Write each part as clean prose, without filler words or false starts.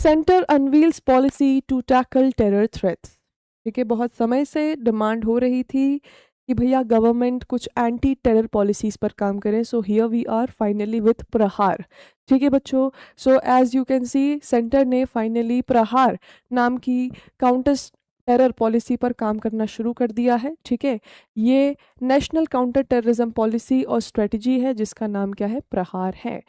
Centre unveils policy to tackle terror threats. ठीक है, बहुत समय से डिमांड हो रही थी कि भैया गवर्नमेंट कुछ एंटी टेरर पॉलिसीज़ पर काम करे। So here we are finally with Prahaar. ठीक है बच्चों, so as you can see centre ने फाइनली प्रहार नाम की काउंटर टेरर पॉलिसी पर काम करना शुरू कर दिया है। ठीक है, ये नेशनल काउंटर टेररिज्म पॉलिसी और स्ट्रेटजी है जिसका नाम क्या है, प्रहार है।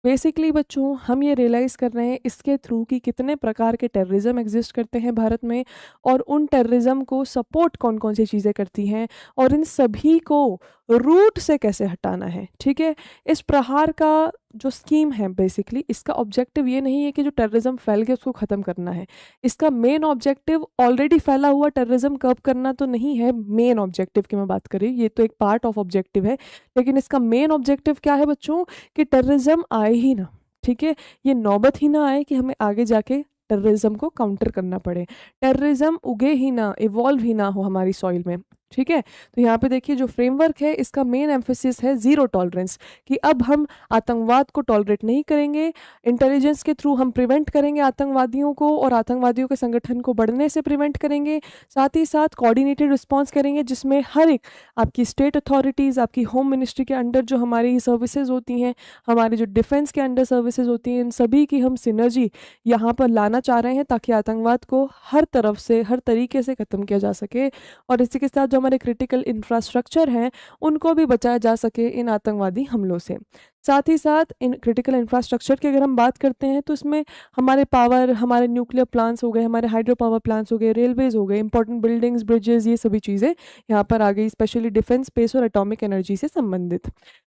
बेसिकली बच्चों हम ये रियलाइज़ कर रहे हैं इसके थ्रू कि कितने प्रकार के टेररिज्म एग्जिस्ट करते हैं भारत में, और उन टेररिज्म को सपोर्ट कौन कौन सी चीज़ें करती हैं, और इन सभी को रूट से कैसे हटाना है। ठीक है, इस प्रहार का जो स्कीम है बेसिकली इसका ऑब्जेक्टिव ये नहीं है कि जो टेररिज्म फैल गया उसको ख़त्म करना है। इसका मेन ऑब्जेक्टिव ऑलरेडी फैला हुआ टेररिज्म कर्ब करना तो नहीं है। मेन ऑब्जेक्टिव की मैं बात करी, ये तो एक पार्ट ऑफ ऑब्जेक्टिव है, लेकिन इसका मेन ऑब्जेक्टिव क्या है बच्चों, कि टेररिज्म आए ही ना। ठीक है, ये नौबत ही ना आए कि हमें आगे जाके टेररिज्म को काउंटर करना पड़े, टेररिज्म उगे ही ना, इवॉल्व ही ना हो हमारी सॉइल में। ठीक है, तो यहाँ पे देखिए जो फ्रेमवर्क है इसका मेन एम्फेसिस है ज़ीरो टॉलरेंस, कि अब हम आतंकवाद को टॉलरेट नहीं करेंगे। इंटेलिजेंस के थ्रू हम प्रिवेंट करेंगे आतंकवादियों को, और आतंकवादियों के संगठन को बढ़ने से प्रिवेंट करेंगे। साथ ही साथ कोऑर्डिनेटेड रिस्पांस करेंगे जिसमें हर एक आपकी स्टेट अथॉरिटीज़, आपकी होम मिनिस्ट्री के अंडर जो हमारी सर्विसेज होती हैं, हमारे जो डिफेंस के अंडर सर्विसेज होती हैं, इन सभी की हम सिनर्जी यहाँ पर लाना चाह रहे हैं ताकि आतंकवाद को हर तरफ से, हर तरीके से ख़त्म किया जा सके, और इसी के साथ जो हमारे क्रिटिकल इंफ्रास्ट्रक्चर हैं उनको भी बचाया जा सके इन आतंकवादी हमलों से। साथ ही साथ इन क्रिटिकल इंफ्रास्ट्रक्चर की अगर हम बात करते हैं तो इसमें हमारे पावर, हमारे न्यूक्लियर प्लांट्स हो गए, हमारे हाइड्रो पावर प्लांट्स हो गए, रेलवेज हो गए, इंपॉर्टेंट बिल्डिंग्स, ब्रिजेस, ये सभी चीज़ें यहाँ पर आ गई, स्पेशली डिफेंस, स्पेस और एटॉमिक एनर्जी से संबंधित।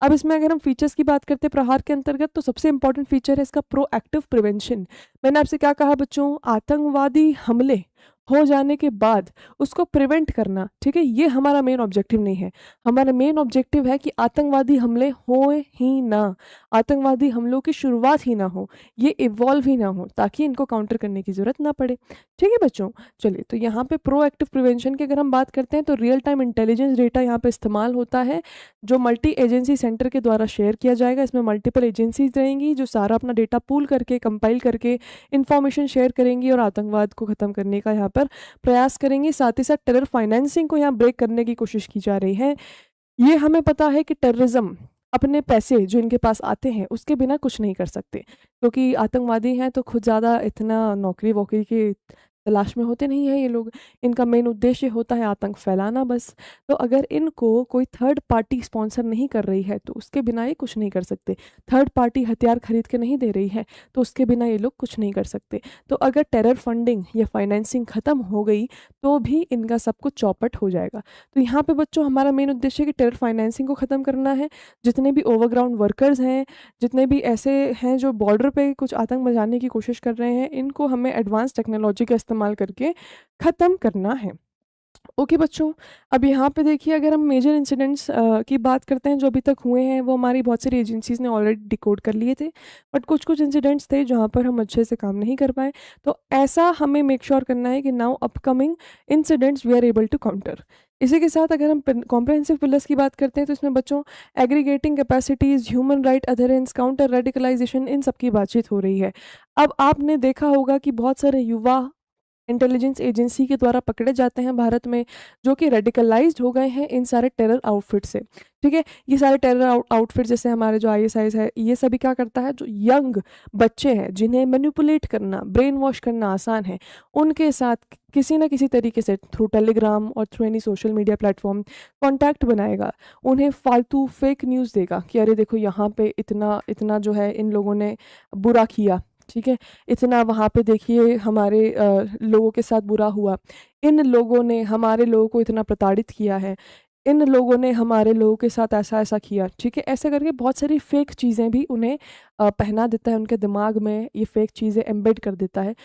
अब इसमें अगर हम फीचर्स की बात करते हैं प्रहार के अंतर्गत, तो सबसे इंपॉर्टेंट फीचर है इसका प्रोएक्टिव प्रिवेंशन। मैंने आपसे क्या कहा बच्चों, आतंकवादी हमले हो जाने के बाद उसको प्रिवेंट करना। ठीक है, ये हमारा मेन ऑब्जेक्टिव नहीं है। हमारा मेन ऑब्जेक्टिव है कि आतंकवादी हमले हो ही ना, आतंकवादी हमलों की शुरुआत ही ना हो, ये इवॉल्व ही ना हो, ताकि इनको काउंटर करने की ज़रूरत ना पड़े। ठीक है बच्चों, चलिए तो यहाँ पे प्रोएक्टिव प्रिवेंशन की अगर हम बात करते हैं तो रियल टाइम इंटेलिजेंस डेटा यहाँ पे इस्तेमाल होता है जो मल्टी एजेंसी सेंटर के द्वारा शेयर किया जाएगा। इसमें मल्टीपल एजेंसीज रहेंगी जो सारा अपना डेटा पूल करके, कंपाइल करके इंफॉर्मेशन शेयर करेंगी और आतंकवाद को ख़त्म करने का यहाँ पर प्रयास करेंगे। साथ ही साथ टेरर फाइनेंसिंग को यहाँ ब्रेक करने की कोशिश की जा रही है। ये हमें पता है कि टेररिज्म अपने पैसे जो इनके पास आते हैं उसके बिना कुछ नहीं कर सकते, क्योंकि आतंकवादी हैं तो खुद ज़्यादा इतना नौकरी वोकरी की तलाश में होते नहीं हैं ये लोग। इनका मेन उद्देश्य होता है आतंक फैलाना बस। तो अगर इनको कोई थर्ड पार्टी स्पॉन्सर नहीं कर रही है तो उसके बिना ये कुछ नहीं कर सकते। थर्ड पार्टी हथियार खरीद के नहीं दे रही है तो उसके बिना ये लोग कुछ नहीं कर सकते। तो अगर टेरर फंडिंग या फाइनेंसिंग ख़त्म हो गई तो भी इनका सब कुछ चौपट हो जाएगा। तो यहाँ पे बच्चों हमारा मेन उद्देश्य कि टेरर फाइनेंसिंग को ख़त्म करना है। जितने भी ओवरग्राउंड वर्कर्स हैं, जितने भी ऐसे हैं जो बॉर्डर पे कुछ आतंक मचाने की कोशिश कर रहे हैं, इनको हमें एडवांस टेक्नोलॉजी का इस्तेमाल करके ख़त्म करना है। ओके बच्चों, अब यहाँ पे देखिए अगर हम मेजर इंसिडेंट्स की बात करते हैं जो अभी तक हुए हैं, वो हमारी बहुत सारी एजेंसीज़ ने ऑलरेडी डिकोड कर लिए थे, बट कुछ कुछ इंसिडेंट्स थे जहाँ पर हम अच्छे से काम नहीं कर पाए। तो ऐसा हमें मेक श्योर करना है कि now upcoming incidents we are able to counter. इसी के साथ अगर हम कॉम्प्रहेंसिव पिलर्स की बात करते हैं तो इसमें बच्चों aggregating capacities, human right adherence, counter radicalization, इन सब की बातचीत हो रही है। अब आपने देखा होगा कि बहुत सारे युवा इंटेलिजेंस एजेंसी के द्वारा पकड़े जाते हैं भारत में, जो कि रेडिकलाइज्ड हो गए हैं इन सारे टेरर आउटफिट से। ठीक है, ये सारे टेरर आउटफिट जैसे हमारे जो आईएसआई है, ये सभी क्या करता है, जो यंग बच्चे हैं जिन्हें मैनिपुलेट करना, ब्रेन वॉश करना आसान है, उनके साथ किसी न किसी तरीके से थ्रू टेलीग्राम और through any social media platform contact बनाएगा, उन्हें फालतू फेक न्यूज़ देगा कि अरे देखो यहाँ पे इतना इतना जो है इन लोगों ने बुरा किया। ठीक है, इतना वहाँ पे देखिए हमारे लोगों के साथ बुरा हुआ, इन लोगों ने हमारे लोगों को इतना प्रताड़ित किया है, इन लोगों ने हमारे लोगों के साथ ऐसा ऐसा किया। ठीक है, ऐसे करके बहुत सारी फेक चीज़ें भी उन्हें पहना देता है, उनके दिमाग में ये फेक चीज़ें एम्बेड कर देता है।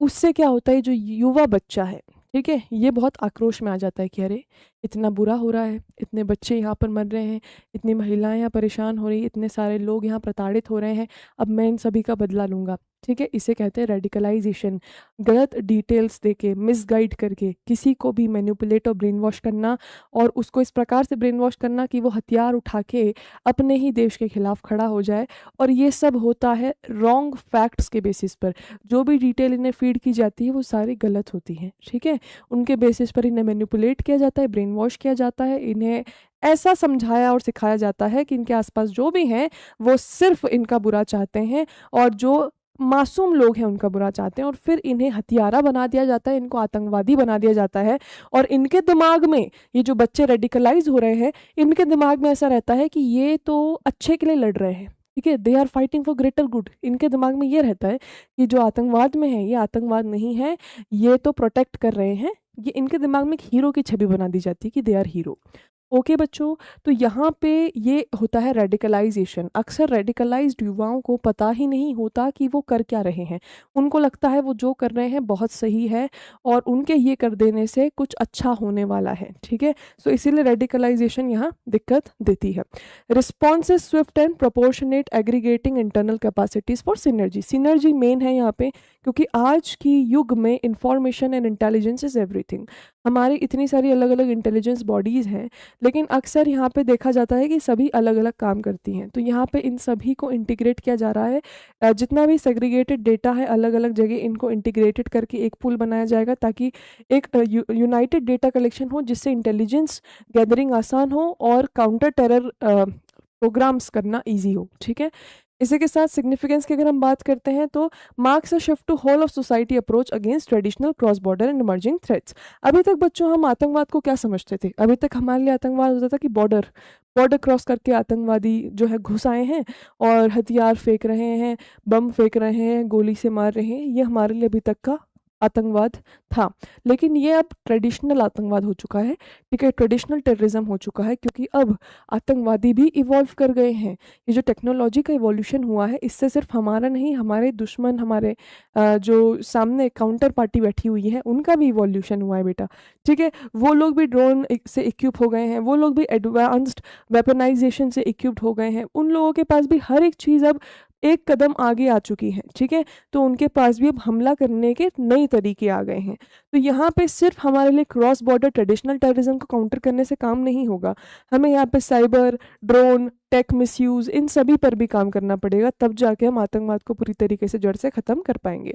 उससे क्या होता है, जो युवा बच्चा है, ठीक है, ये बहुत आक्रोश में आ जाता है कि अरे इतना बुरा हो रहा है, इतने बच्चे यहाँ पर मर रहे हैं, इतनी महिलाएं यहाँ परेशान हो रही, इतने सारे लोग यहाँ प्रताड़ित हो रहे हैं, अब मैं इन सभी का बदला लूँगा। ठीक है, इसे कहते हैं रेडिकलाइजेशन। गलत डिटेल्स देके, मिसगाइड करके किसी को भी मैनिपुलेट और ब्रेन वॉश करना, और उसको इस प्रकार से ब्रेन वॉश करना कि वो हथियार उठा के अपने ही देश के खिलाफ खड़ा हो जाए। और ये सब होता है रॉन्ग फैक्ट्स के बेसिस पर। जो भी डिटेल इन्हें फीड की जाती है वो सारी गलत होती हैं, ठीक है। उनके बेसिस पर इन्हें मैनिपुलेट किया जाता है, ब्रेन वॉश किया जाता है, इन्हें ऐसा समझाया और सिखाया जाता है कि इनके आसपास जो भी हैं वो सिर्फ इनका बुरा चाहते हैं, और जो मासूम लोग हैं उनका बुरा चाहते हैं, और फिर इन्हें हथियारा बना दिया जाता है, इनको आतंकवादी बना दिया जाता है। और इनके दिमाग में, ये जो बच्चे रेडिकलाइज हो रहे हैं, इनके दिमाग में ऐसा रहता है कि ये तो अच्छे के लिए लड़ रहे हैं, ठीक है, they are fighting for greater good. इनके दिमाग में ये रहता है कि जो आतंकवाद में है ये आतंकवाद नहीं है, ये तो प्रोटेक्ट कर रहे हैं। ये इनके दिमाग में एक हीरो की छवि बना दी जाती है कि दे आर हीरो। ओके बच्चों, तो यहाँ पे ये होता है रेडिकलाइजेशन। अक्सर रेडिकलाइज्ड युवाओं को पता ही नहीं होता कि वो कर क्या रहे हैं। उनको लगता है वो जो कर रहे हैं बहुत सही है, और उनके ये कर देने से कुछ अच्छा होने वाला है, ठीक है। सो इसीलिए रेडिकलाइजेशन यहाँ दिक्कत देती है। Response is Swift and proportionate, aggregating internal capacities for synergy. Synergy main है यहाँ पे, क्योंकि आज की युग में information and intelligence is everything. हमारी इतनी सारी अलग अलग इंटेलिजेंस बॉडीज़ हैं, लेकिन अक्सर यहाँ पे देखा जाता है कि सभी अलग अलग काम करती हैं। तो यहाँ पे इन सभी को इंटीग्रेट किया जा रहा है। जितना भी सेग्रीगेटेड डेटा है अलग अलग जगह, इनको इंटीग्रेटेड करके एक पूल बनाया जाएगा, ताकि एक यूनाइटेड डेटा कलेक्शन हो, जिससे इंटेलिजेंस गैदरिंग आसान हो और काउंटर टेरर प्रोग्राम्स करना ईजी हो, ठीक है। इसी के साथ सिग्निफिकेंस की अगर हम बात करते हैं तो marks a shift to whole of society approach against traditional cross border and emerging threats. अभी तक बच्चों हम आतंकवाद को क्या समझते थे? अभी तक हमारे लिए आतंकवाद होता था कि बॉर्डर क्रॉस करके आतंकवादी जो है घुस आए हैं और हथियार फेंक रहे हैं, बम फेंक रहे हैं, गोली से मार रहे हैं। ये हमारे लिए अभी तक का आतंकवाद था। लेकिन ये अब ट्रेडिशनल आतंकवाद हो चुका है, ठीक है, ट्रेडिशनल टेररिज्म हो चुका है, क्योंकि अब आतंकवादी भी इवॉल्व कर गए हैं। ये जो टेक्नोलॉजी का इवोल्यूशन हुआ है, इससे सिर्फ हमारा नहीं, हमारे दुश्मन, हमारे जो सामने काउंटर पार्टी बैठी हुई है, उनका भी इवोल्यूशन हुआ है बेटा, ठीक है। वो लोग भी ड्रोन से इक्विप हो गए हैं, वो लोग भी एडवांस्ड वेपनाइजेशन से इक्विप्ड हो गए हैं। उन लोगों के पास भी हर एक चीज़ अब एक कदम आगे आ चुकी है, ठीक है। तो उनके पास भी अब हमला करने के नए तरीके आ गए हैं। तो यहाँ पे सिर्फ हमारे लिए क्रॉस बॉर्डर ट्रेडिशनल टेररिज्म को काउंटर करने से काम नहीं होगा, हमें यहाँ पे साइबर, ड्रोन, टेक मिसयूज़, इन सभी पर भी काम करना पड़ेगा, तब जाके हम आतंकवाद को पूरी तरीके से जड़ से ख़त्म कर पाएंगे।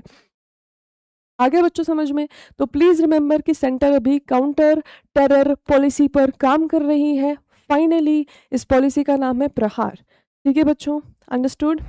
आगे बच्चों समझ में? तो प्लीज़ रिमेंबर कि सेंटर अभी काउंटर टेरर पॉलिसी पर काम कर रही है। फाइनली इस पॉलिसी का नाम है प्रहार, ठीक है बच्चों, अंडरस्टूड।